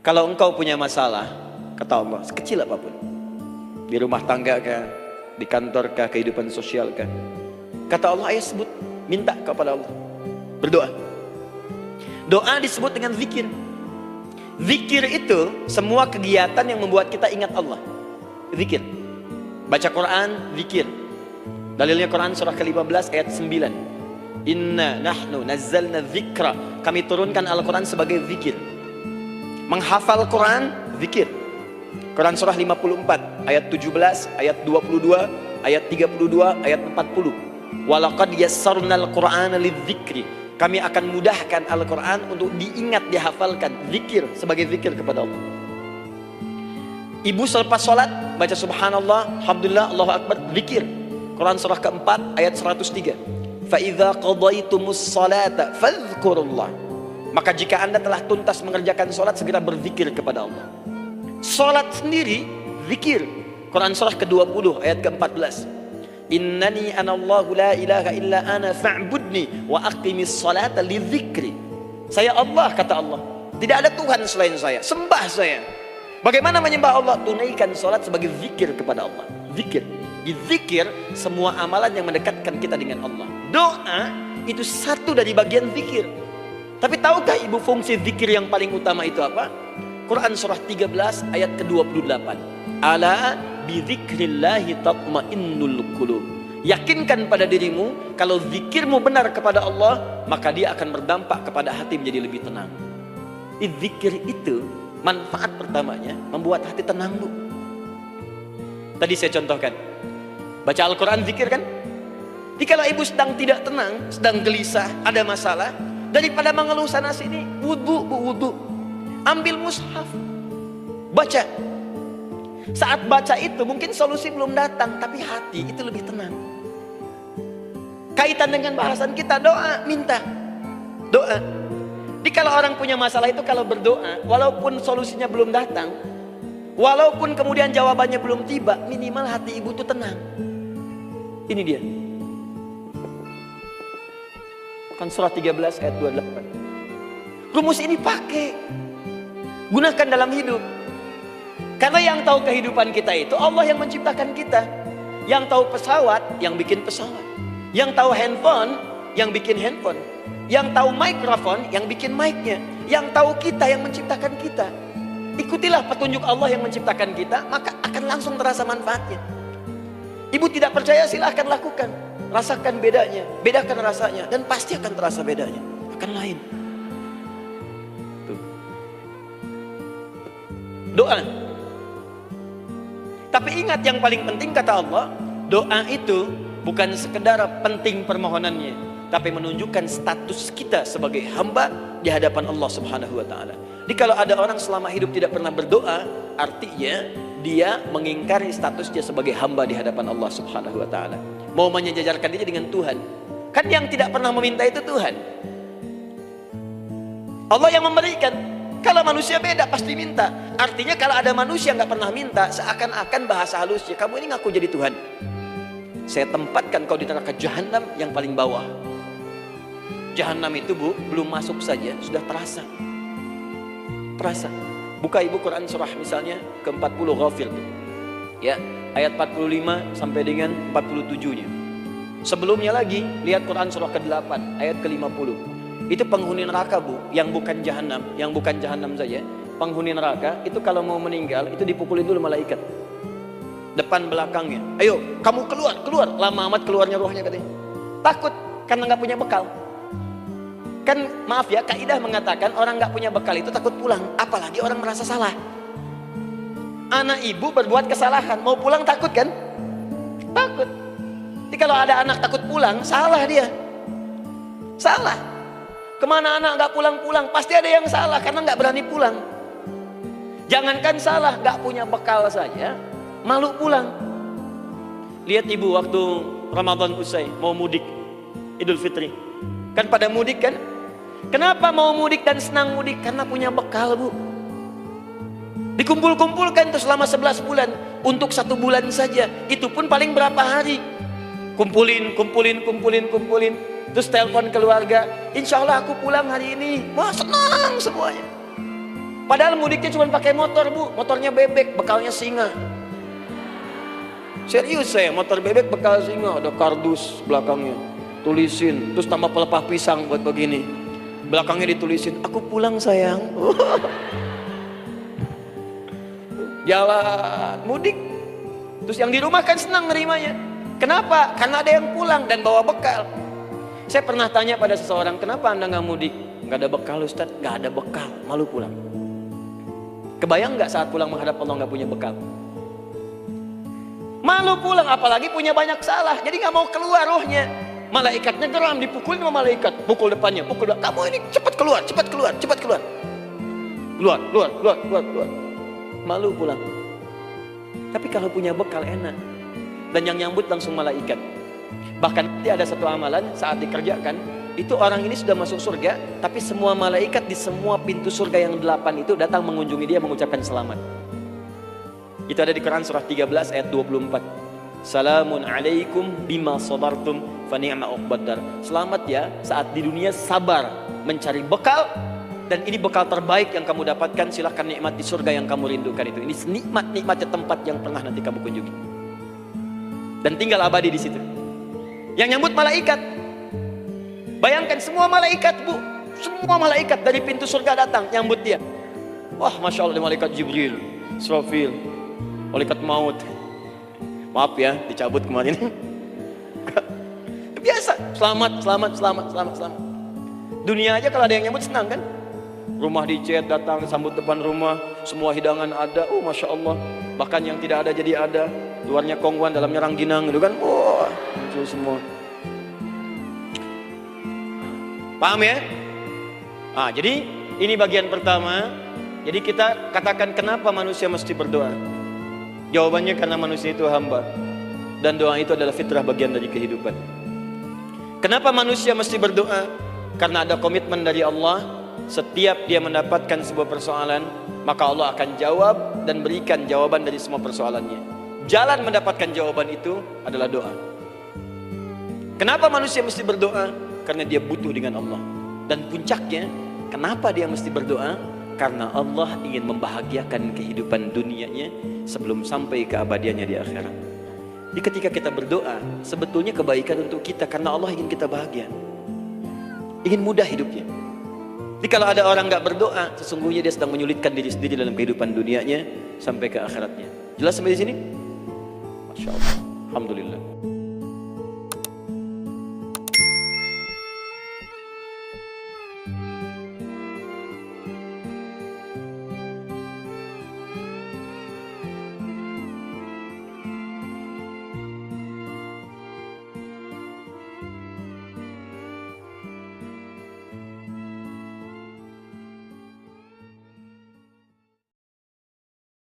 Kalau engkau punya masalah, kata Allah, sekecil apapun, di rumah tangga kah, di kantor kah, kehidupan sosial kah, kata Allah, ayo sebut, minta kepada Allah, berdoa. Doa disebut dengan zikir. Zikir itu semua kegiatan yang membuat kita ingat Allah. Zikir. Baca Quran, zikir. Dalilnya Quran surah ke-15 ayat 9. Inna nahnu nazzalna dzikra. Kami turunkan Al-Quran sebagai zikir. Menghafal Quran, zikir. Quran surah 54 ayat 17, ayat 22, ayat 32, ayat 40. Walaqad yassarnal Qur'ana lidzikri. Kami akan mudahkan Al-Quran untuk diingat, dihafalkan. Zikir, sebagai zikir kepada Allah. Ibu selepas sholat baca subhanallah, alhamdulillah, Allahu akbar, zikir. Quran surah keempat ayat 103. Fa'idha qadaitumus salata fadhkurullah. Maka jika anda telah tuntas mengerjakan sholat, segera berzikir kepada Allah. Sholat sendiri zikir. Quran surah ke-20 ayat ke-14. Innani anallahu la ilaha illa ana fa'budni wa aqimis salata lidzikri. Saya Allah, kata Allah, tidak ada Tuhan selain saya, sembah saya. Bagaimana menyembah Allah? Tunaikan salat sebagai zikir kepada Allah. Zikir. Di zikir semua amalan yang mendekatkan kita dengan Allah. Doa itu satu dari bagian zikir. Tapi tahukah ibu fungsi zikir yang paling utama itu apa? Quran surah 13 ayat ke-28. Ala bizikrillahi tatmainnul qulub. Yakinkan pada dirimu, kalau zikirmu benar kepada Allah, maka dia akan berdampak kepada hati menjadi lebih tenang. Zikir itu manfaat pertamanya membuat hati tenang, Bu. Tadi saya contohkan, baca Al-Quran zikir kan? Jadi kalau ibu sedang tidak tenang, sedang gelisah, ada masalah, daripada mengeluh sana sini, wudu, Bu, wudu. Ambil mushaf, baca. Saat baca itu mungkin solusi belum datang, tapi hati itu lebih tenang. Kaitan dengan bahasan kita, doa, minta doa. Jadi kalau orang punya masalah itu, kalau berdoa, walaupun solusinya belum datang, walaupun kemudian jawabannya belum tiba, minimal hati ibu itu tenang. Ini dia. Kan surah 13 ayat 28. Rumus ini pakai, gunakan dalam hidup. Karena yang tahu kehidupan kita itu Allah yang menciptakan kita. Yang tahu pesawat, yang bikin pesawat. Yang tahu handphone, yang bikin handphone. Yang tahu mikrofon, yang bikin mic-nya. Yang tahu kita, yang menciptakan kita. Ikutilah petunjuk Allah yang menciptakan kita, maka akan langsung terasa manfaatnya. Ibu tidak percaya, silahkan lakukan. Rasakan bedanya, bedakan rasanya, dan pasti akan terasa bedanya. Akan lain. Tuh. Doa. Tapi ingat, yang paling penting kata Allah, doa itu bukan sekedar penting permohonannya, tapi menunjukkan status kita sebagai hamba di hadapan Allah Subhanahu wa taala. Jadi kalau ada orang selama hidup tidak pernah berdoa, artinya dia mengingkari statusnya sebagai hamba di hadapan Allah Subhanahu wa taala. Mau menyejajarkan diri dengan Tuhan. Kan yang tidak pernah meminta itu Tuhan. Allah yang memberikan. Kalau manusia beda, pasti minta. Artinya kalau ada manusia nggak pernah minta, seakan-akan bahasa halusnya, kamu ini ngaku jadi Tuhan. Saya tempatkan kau di neraka jahanam yang paling bawah. Jahanam itu, Bu, belum masuk saja sudah terasa. Terasa. Buka ibu Quran surah misalnya ke-40 Ghafir, ya, ayat 45 sampai dengan 47-nya. Sebelumnya lagi lihat Quran surah ke-8 ayat ke-50. Itu penghuni neraka, Bu, yang bukan jahanam, yang bukan jahanam saja. Penghuni neraka itu kalau mau meninggal itu dipukulin dulu malaikat. Depan belakangnya. Ayo, kamu keluar, keluar. Lama amat keluarnya rohnya katanya. Takut karena nggak punya bekal. Kan maaf ya, kaidah mengatakan orang nggak punya bekal itu takut pulang, apalagi orang merasa salah. Anak ibu berbuat kesalahan, mau pulang takut kan? Takut. Jadi kalau ada anak takut pulang, salah dia. Salah. Kemana anak nggak pulang-pulang, pasti ada yang salah karena nggak berani pulang. Jangankan salah, nggak punya bekal saja, malu pulang. Lihat ibu waktu Ramadan usai mau mudik Idul Fitri, kan pada mudik kan? Kenapa mau mudik dan senang mudik? Karena punya bekal, Bu. Dikumpul-kumpulkan tuh selama 11 bulan untuk 1 bulan saja. Itu pun paling berapa hari? Kumpulin. Terus telepon keluarga, insya Allah aku pulang hari ini. Wah, senang semuanya. Padahal mudiknya cuma pakai motor, Bu. Motornya bebek, bekalnya singa. Serius saya, motor bebek bekal singa, ada kardus belakangnya. Tulisin, terus tambah pelepah pisang buat begini. Belakangnya ditulisin, aku pulang sayang. Jalan mudik. Terus yang di rumah kan senang nerimanya. Kenapa? Karena ada yang pulang dan bawa bekal. Saya pernah tanya pada seseorang, kenapa anda nggak mudik? Nggak ada bekal Ustadz, nggak ada bekal, malu pulang. Kebayang nggak saat pulang menghadap Allah nggak punya bekal? Malu pulang, apalagi punya banyak salah. Jadi nggak mau keluar rohnya. Malaikatnya geram, dipukul sama malaikat. Pukul depannya, pukul depan. Kamu ini cepat keluar, cepat keluar, cepat keluar. Keluar, keluar, keluar, keluar, keluar. Malu pulang. Tapi kalau punya bekal enak. Dan yang nyambut langsung malaikat. Bahkan nanti ada satu amalan saat dikerjakan, itu orang ini sudah masuk surga, tapi semua malaikat di semua pintu surga yang 8 itu datang mengunjungi dia mengucapkan selamat. Itu ada di Quran surah 13 ayat 24. Salamun alaikum bima sabartum fa ni'ma uqbad dar. Selamat ya saat di dunia sabar mencari bekal, dan ini bekal terbaik yang kamu dapatkan. Silahkan nikmati surga yang kamu rindukan itu. Ini nikmat-nikmatnya tempat yang pernah nanti kamu kunjungi. Dan tinggal abadi di situ. Yang nyambut malaikat. Bayangkan semua malaikat, Bu. Semua malaikat dari pintu surga datang nyambut dia. Wah, Masya Allah, malaikat Jibril, Israfil, malaikat maut. Maaf ya, dicabut kemarin. Biasa, selamat, selamat, selamat, selamat, selamat. Dunia aja kalau ada yang nyambut senang kan? Rumah dicat, datang sambut depan rumah, semua hidangan ada. Oh, Masya Allah. Bahkan yang tidak ada jadi ada. Luarnya kongguan, dalamnya rangginang gitu kan. Wah, itu semua. Paham ya? Ah, jadi ini bagian pertama. Jadi kita katakan kenapa manusia mesti berdoa? Jawabannya karena manusia itu hamba. Dan doa itu adalah fitrah, bagian dari kehidupan. Kenapa manusia mesti berdoa? Karena ada komitmen dari Allah. Setiap dia mendapatkan sebuah persoalan, maka Allah akan jawab dan berikan jawaban dari semua persoalannya. Jalan mendapatkan jawaban itu adalah doa. Kenapa manusia mesti berdoa? Karena dia butuh dengan Allah. Dan puncaknya, kenapa dia mesti berdoa? Karena Allah ingin membahagiakan kehidupan dunianya sebelum sampai keabadiannya di akhirat. Jadi ketika kita berdoa, sebetulnya kebaikan untuk kita, karena Allah ingin kita bahagia, ingin mudah hidupnya. Jadi kalau ada orang nggak berdoa, sesungguhnya dia sedang menyulitkan diri sendiri dalam kehidupan dunianya sampai ke akhiratnya. Jelas sampai di sini? Masya Allah, alhamdulillah.